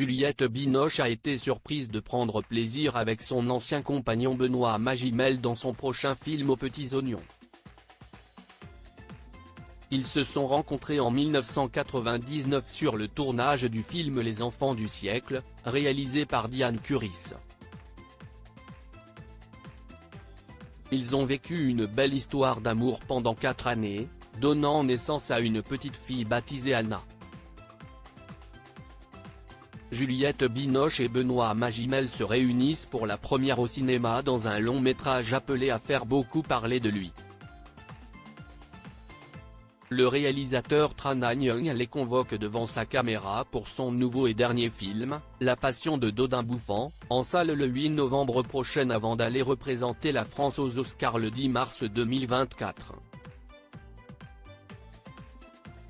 Juliette Binoche a été surprise de prendre plaisir avec son ancien compagnon Benoît Magimel dans son prochain film aux petits oignons. Ils se sont rencontrés en 1999 sur le tournage du film Les Enfants du siècle, réalisé par Diane Curis. Ils ont vécu une belle histoire d'amour pendant 4 années, donnant naissance à une petite fille baptisée Anna. Juliette Binoche et Benoît Magimel se réunissent pour la première au cinéma dans un long métrage appelé à faire beaucoup parler de lui. Le réalisateur Tran Anh les convoque devant sa caméra pour son nouveau et dernier film, La Passion de Dodin Bouffant, en salle le 8 novembre prochain avant d'aller représenter la France aux Oscars le 10 mars 2024.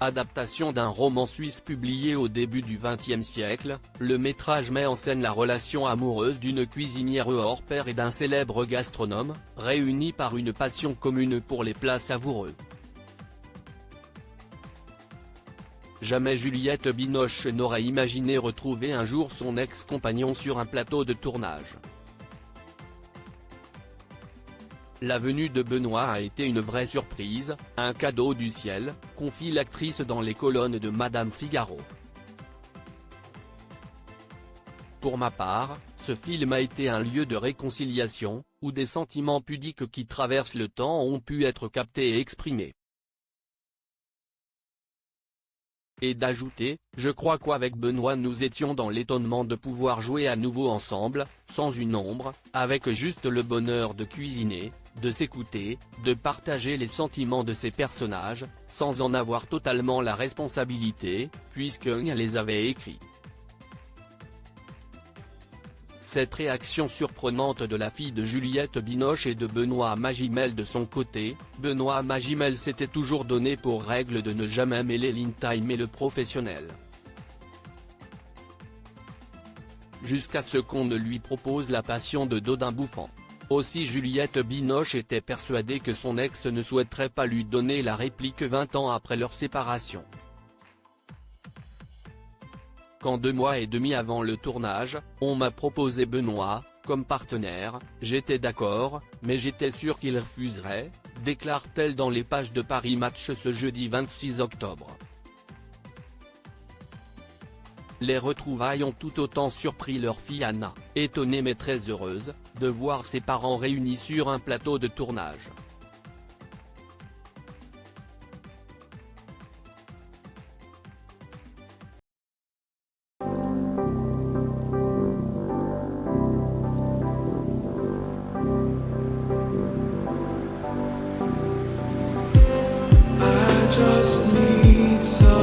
Adaptation d'un roman suisse publié au début du XXe siècle, le métrage met en scène la relation amoureuse d'une cuisinière hors pair et d'un célèbre gastronome, réunis par une passion commune pour les plats savoureux. Jamais Juliette Binoche n'aurait imaginé retrouver un jour son ex-compagnon sur un plateau de tournage. La venue de Benoît a été une vraie surprise, un cadeau du ciel, confie l'actrice dans les colonnes de Madame Figaro. Pour ma part, ce film a été un lieu de réconciliation, où des sentiments pudiques qui traversent le temps ont pu être captés et exprimés. Et d'ajouter, je crois qu'avec Benoît nous étions dans l'étonnement de pouvoir jouer à nouveau ensemble, sans une ombre, avec juste le bonheur de cuisiner, de s'écouter, de partager les sentiments de ces personnages, sans en avoir totalement la responsabilité, puisqu'on les avait écrits. Cette réaction surprenante de la fille de Juliette Binoche et de Benoît Magimel de son côté, Benoît Magimel s'était toujours donné pour règle de ne jamais mêler l'intime et le professionnel. Jusqu'à ce qu'on ne lui propose La Passion de Dodin Bouffant. Aussi Juliette Binoche était persuadée que son ex ne souhaiterait pas lui donner la réplique 20 ans après leur séparation. Quand 2 mois et demi avant le tournage, on m'a proposé Benoît, comme partenaire, j'étais d'accord, mais j'étais sûr qu'il refuserait, déclare-t-elle dans les pages de Paris Match ce jeudi 26 octobre. Les retrouvailles ont tout autant surpris leur fille Anna, étonnée mais très heureuse, de voir ses parents réunis sur un plateau de tournage. I just need some